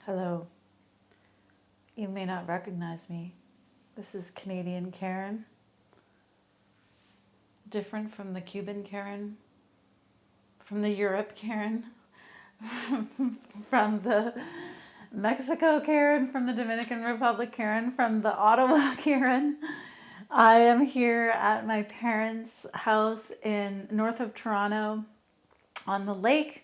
Hello. You may not recognize me. This is Canadian Karen. Different from the Cuban Karen, from the Europe Karen, from the Mexico Karen, from the Dominican Republic Karen, from the Ottawa Karen. I am here at my parents' house in north of Toronto on the lake.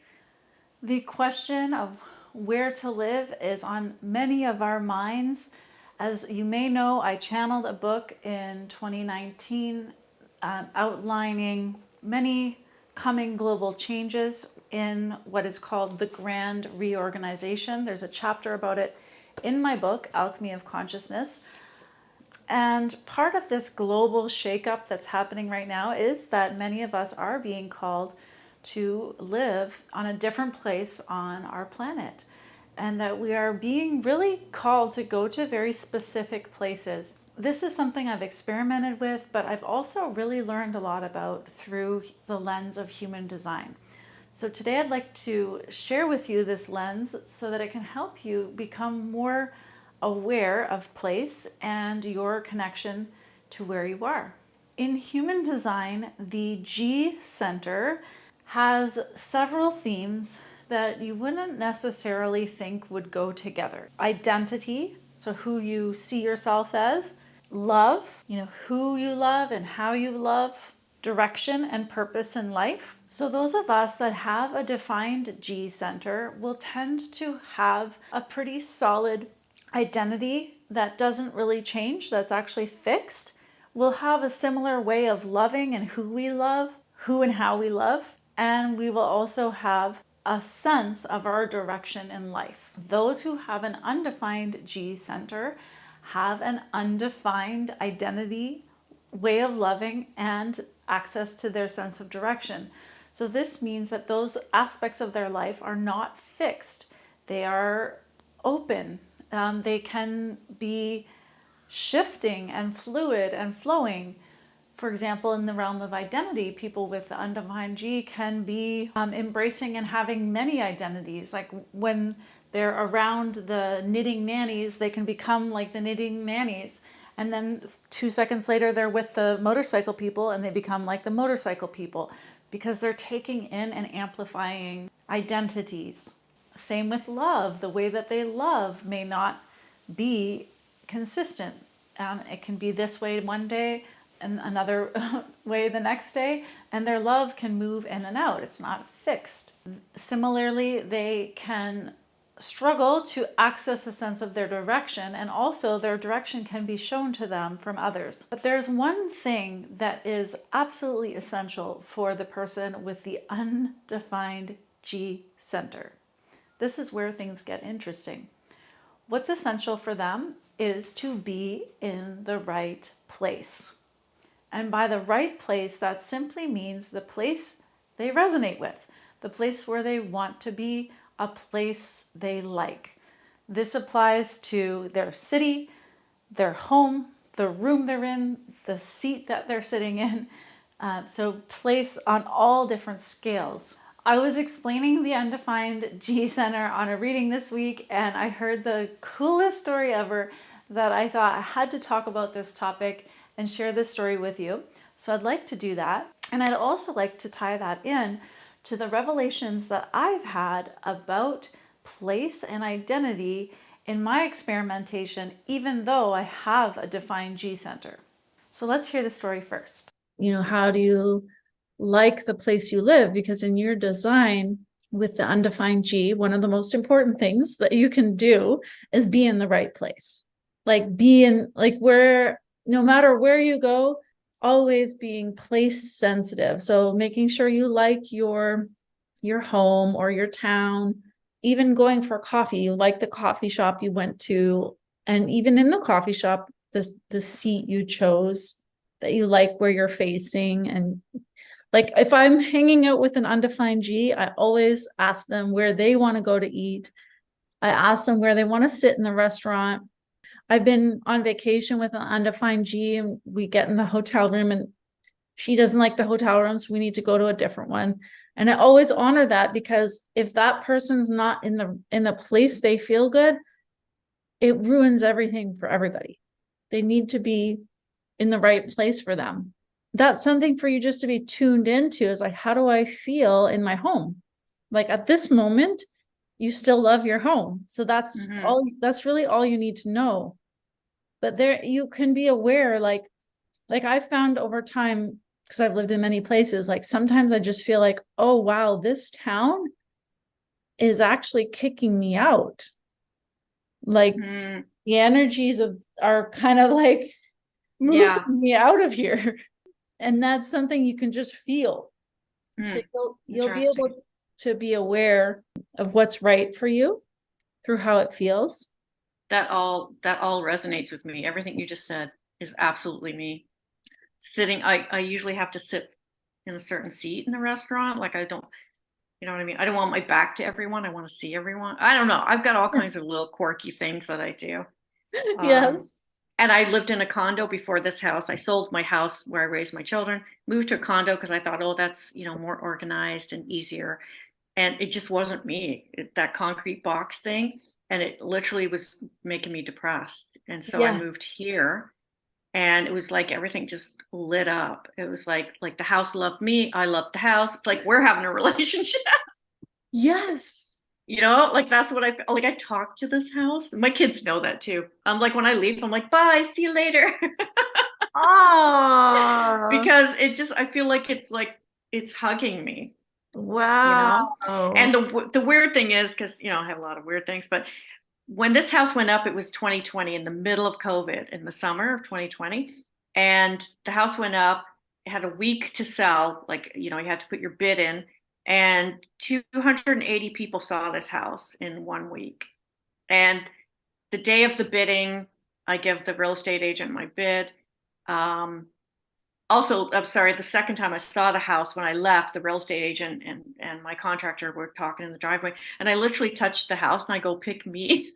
The question of where to live is on many of our minds. As you may know, I channeled a book in 2019 outlining many coming global changes in what is called the Grand Reorganization. There's a chapter about it in my book, Alchemy of Consciousness. And part of this global shakeup that's happening right now is that many of us are being called to live on a different place on our planet, and that we are being really called to go to very specific places. This is something I've experimented with, but I've also really learned a lot about through the lens of human design. So today I'd like to share with you this lens so that it can help you become more aware of place and your connection to where you are. In human design, the G center has several themes that you wouldn't necessarily think would go together. Identity, so who you see yourself as. Love, who you love and how you love. Direction and purpose in life. So those of us that have a defined G center will tend to have a pretty solid identity that doesn't really change, that's actually fixed. We'll have a similar way of loving and who we love, who and how we love, and we will also have a sense of our direction in life. Those who have an undefined G center have an undefined identity, way of loving, and access to their sense of direction. So this means that those aspects of their life are not fixed. They are open. They can be shifting and fluid and flowing. For example, in the realm of identity, people with the Undefined G can be embracing and having many identities. Like when they're around the knitting nannies, they can become like the knitting nannies. And then 2 seconds later, they're with the motorcycle people and they become like the motorcycle people because they're taking in and amplifying identities. Same with love. The way that they love may not be consistent. It can be this way one day and another way the next day, and their love can move in and out. It's not fixed. Similarly, they can struggle to access a sense of their direction, and also their direction can be shown to them from others. But there's one thing that is absolutely essential for the person with the undefined G center. This is where things get interesting. What's essential for them is to be in the right place. And by the right place, that simply means the place they resonate with, the place where they want to be, a place they like. This applies to their city, their home, the room they're in, the seat that they're sitting in. So place on all different scales. I was explaining the Undefined G Center on a reading this week, and I heard the coolest story ever that I thought I had to talk about this topic and share this story with you. So I'd like to do that. And I'd also like to tie that in to the revelations that I've had about place and identity in my experimentation, even though I have a defined G center. So let's hear the story first. How do you like the place you live? Because in your design with the undefined G, one of the most important things that you can do is be in the right place. Like be in, like where, no matter where you go, always being place sensitive. So making sure you like your home or your town, even going for coffee, you like the coffee shop you went to, and even in the coffee shop, the seat you chose, that you like where you're facing. And like if I'm hanging out with an undefined G, I always ask them where they want to go to eat. I ask them where they want to sit in the restaurant. I've been on vacation with an undefined G, and we get in the hotel room and she doesn't like the hotel room, so we need to go to a different one. And I always honor that, because if that person's not in the place they feel good, it ruins everything for everybody. They need to be in the right place for them. That's something for you just to be tuned into, is like, how do I feel in my home? Like at this moment, you still love your home. So that's really all you need to know. But there you can be aware, like I found over time, because I've lived in many places, like sometimes I just feel like, oh wow, this town is actually kicking me out. Like the energies are kind of like moving me out of here. And that's something you can just feel. So you'll be able to be aware of what's right for you through how it feels. That all resonates with me. Everything you just said is absolutely me. Sitting, I usually have to sit in a certain seat in a restaurant. Like I don't, you know what I mean? I don't want my back to everyone. I want to see everyone. I don't know. I've got all kinds of little quirky things that I do. Yes. And I lived in a condo before this house. I sold my house where I raised my children, moved to a condo because I thought, oh, that's, more organized and easier. And it just wasn't me, that concrete box thing. And it literally was making me depressed. And so I Yes. moved here, and it was like everything just lit up. It was like the house loved me. I loved the house. It's like we're having a relationship. Yes. Like that's what I like. I talk to this house. My kids know that too. I'm like, when I leave, I'm like, bye, see you later. Oh, Because I feel like it's hugging me, you know? And wow. the weird thing is, because, I have a lot of weird things, but when this house went up, it was 2020, in the middle of COVID, in the summer of 2020. And the house went up, it had a week to sell. Like, you had to put your bid in. And 280 people saw this house in 1 week. And the day of the bidding, I give the real estate agent my bid. Um, Also, I'm sorry, the second time I saw the house, when I left, the real estate agent and my contractor were talking in the driveway, and I literally touched the house and I go, pick me.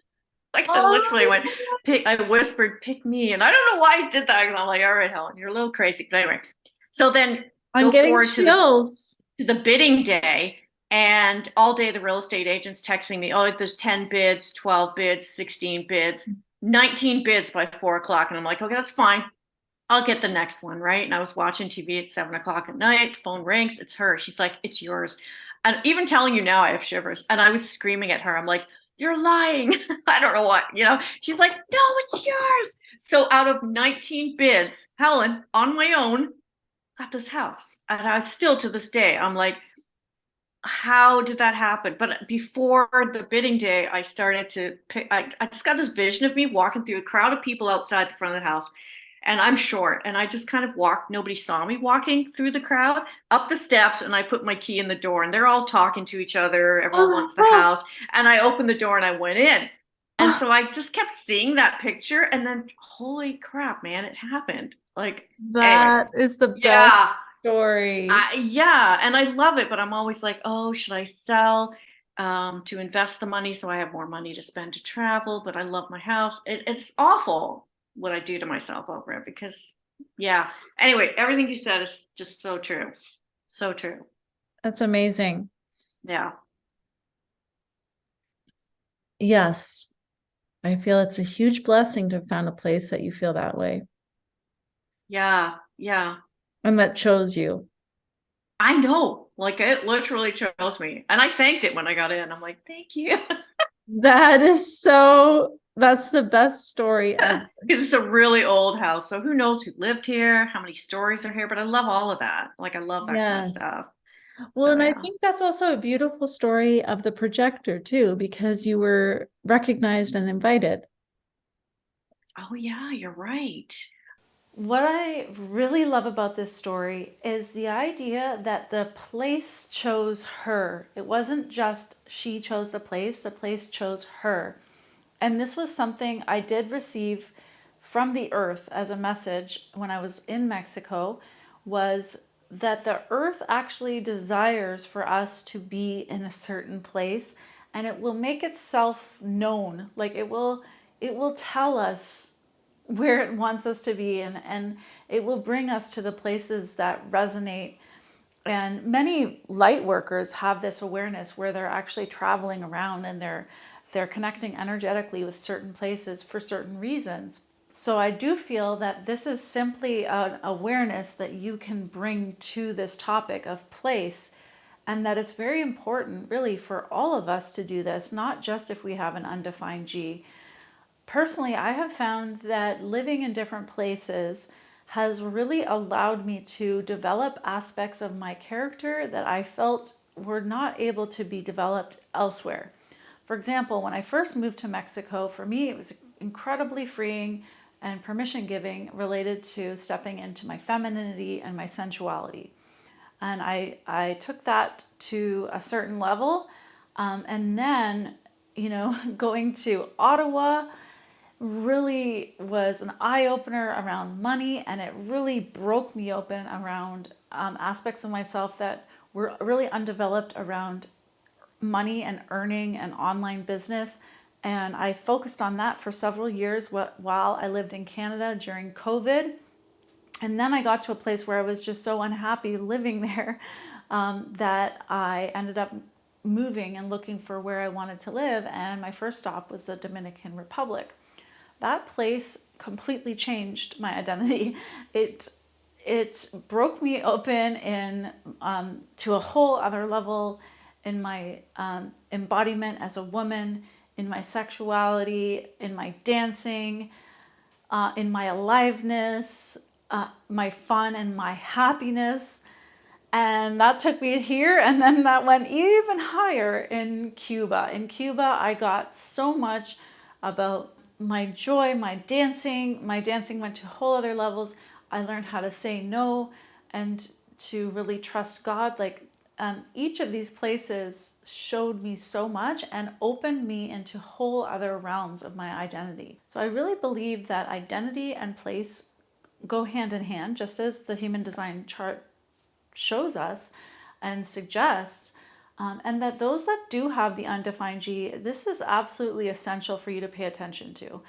Like I literally went, Oh, I whispered, pick me. And I don't know why I did that. I'm like, all right, Helen, you're a little crazy. But anyway, so then I'm go getting forward to the chills. bidding day. And all day the real estate agent's texting me, oh, there's 10 bids, 12 bids, 16 bids, 19 bids by 4 o'clock. And I'm like, okay, that's fine. I'll get the next one, right? And I was watching TV at 7 o'clock at night. The phone rings. It's her. She's like, it's yours. And even telling you now, I have shivers. And I was screaming at her. I'm like, you're lying. I don't know what. She's like, no, it's yours. So out of 19 bids, Helen, on my own, got this house. And I still, to this day, I'm like, how did that happen? But before the bidding day, I started to pick, I just got this vision of me walking through a crowd of people outside the front of the house. And I'm short, and I just kind of walked. Nobody saw me walking through the crowd up the steps, and I put my key in the door, and they're all talking to each other. Everyone Oh, wants the oh, house. And I opened the door and I went in. And oh, so I just kept seeing that picture, and then holy crap, man, it happened. Like, anyway, that is the best yeah. story. Yeah, and I love it, but I'm always like, oh, should I sell to invest the money so I have more money to spend to travel? But I love my house. It's awful what I do to myself over it because, yeah. Anyway, everything you said is just so true. So true. That's amazing. Yeah. Yes. I feel it's a huge blessing to have found a place that you feel that way Yeah. Yeah. and that chose you. I know. Like it literally chose me. And I thanked it when I got in. I'm like, thank you. That's the best story ever. Because it's a really old house. So who knows who lived here, how many stories are here, but I love all of that. Like I love that kind of Yes. stuff. Well, So and I yeah. think that's also a beautiful story of the projector too, because you were recognized and invited. Oh yeah, you're right. What I really love about this story is the idea that the place chose her. It wasn't just she chose the place chose her. And this was something I did receive from the earth as a message when I was in Mexico, was that the earth actually desires for us to be in a certain place, and it will make itself known. Like it will tell us where it wants us to be, and it will bring us to the places that resonate And many light workers have this awareness where they're actually traveling around and they're connecting energetically with certain places for certain reasons. So I do feel that this is simply an awareness that you can bring to this topic of place, and that it's very important really for all of us to do this, not just if we have an undefined G. Personally, I have found that living in different places has really allowed me to develop aspects of my character that I felt were not able to be developed elsewhere. For example, when I first moved to Mexico, for me it was incredibly freeing and permission giving related to stepping into my femininity and my sensuality. And I took that to a certain level. And then, going to Ottawa really was an eye opener around money, and it really broke me open around aspects of myself that were really undeveloped around money and earning and online business. And I focused on that for several years while I lived in Canada during COVID. And then I got to a place where I was just so unhappy living there that I ended up moving and looking for where I wanted to live. And my first stop was the Dominican Republic. That place completely changed my identity. It broke me open to a whole other level in my embodiment as a woman, in my sexuality, in my dancing, in my aliveness, my fun and my happiness. And that took me here, and then that went even higher in Cuba. In Cuba, I got so much about my joy, my dancing. My dancing went to whole other levels. I learned how to say no and to really trust God. Each of these places showed me so much and opened me into whole other realms of my identity. So I really believe that identity and place go hand in hand, just as the human design chart shows us and suggests. And that those that do have the undefined G, this is absolutely essential for you to pay attention to.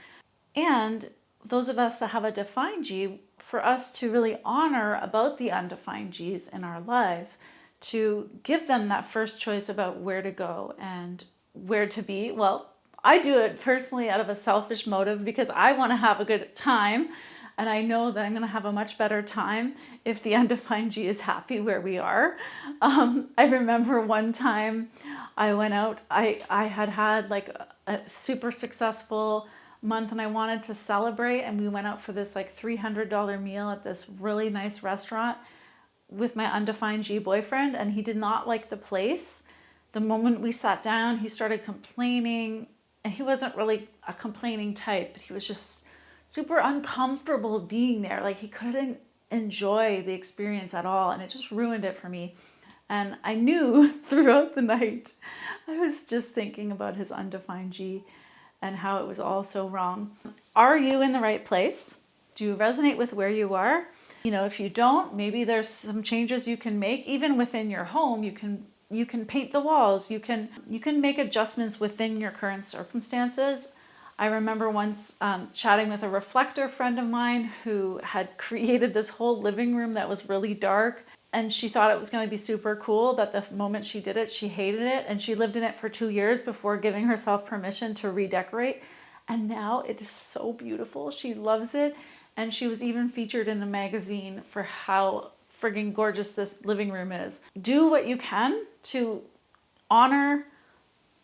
And those of us that have a defined G, for us to really honor about the undefined Gs in our lives, to give them that first choice about where to go and where to be. Well, I do it personally out of a selfish motive because I want to have a good time. And I know that I'm going to have a much better time if the undefined G is happy where we are. I remember one time I went out, I had like a super successful month and I wanted to celebrate. And we went out for this like $300 meal at this really nice restaurant with my undefined G boyfriend. And he did not like the place. The moment we sat down, he started complaining. And he wasn't really a complaining type, but he was just super uncomfortable being there. Like he couldn't enjoy the experience at all, and it just ruined it for me. And I knew throughout the night I was just thinking about his undefined G and how it was all so wrong. Are you in the right place? Do you resonate with where you are? If you don't, maybe there's some changes you can make. Even within your home, you can paint the walls. You can make adjustments within your current circumstances. I remember once chatting with a reflector friend of mine who had created this whole living room that was really dark, and she thought it was going to be super cool, but the moment she did it, she hated it, and she lived in it for 2 years before giving herself permission to redecorate. And now it is so beautiful. She loves it, and she was even featured in a magazine for how friggin' gorgeous this living room is. Do what you can to honor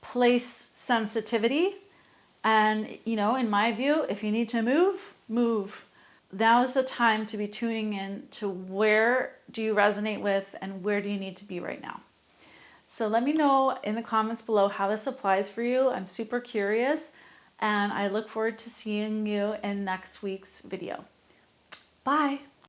place sensitivity. And, in my view, if you need to move. Now is the time to be tuning in to where do you resonate with and where do you need to be right now. So let me know in the comments below how this applies for you. I'm super curious, and I look forward to seeing you in next week's video. Bye.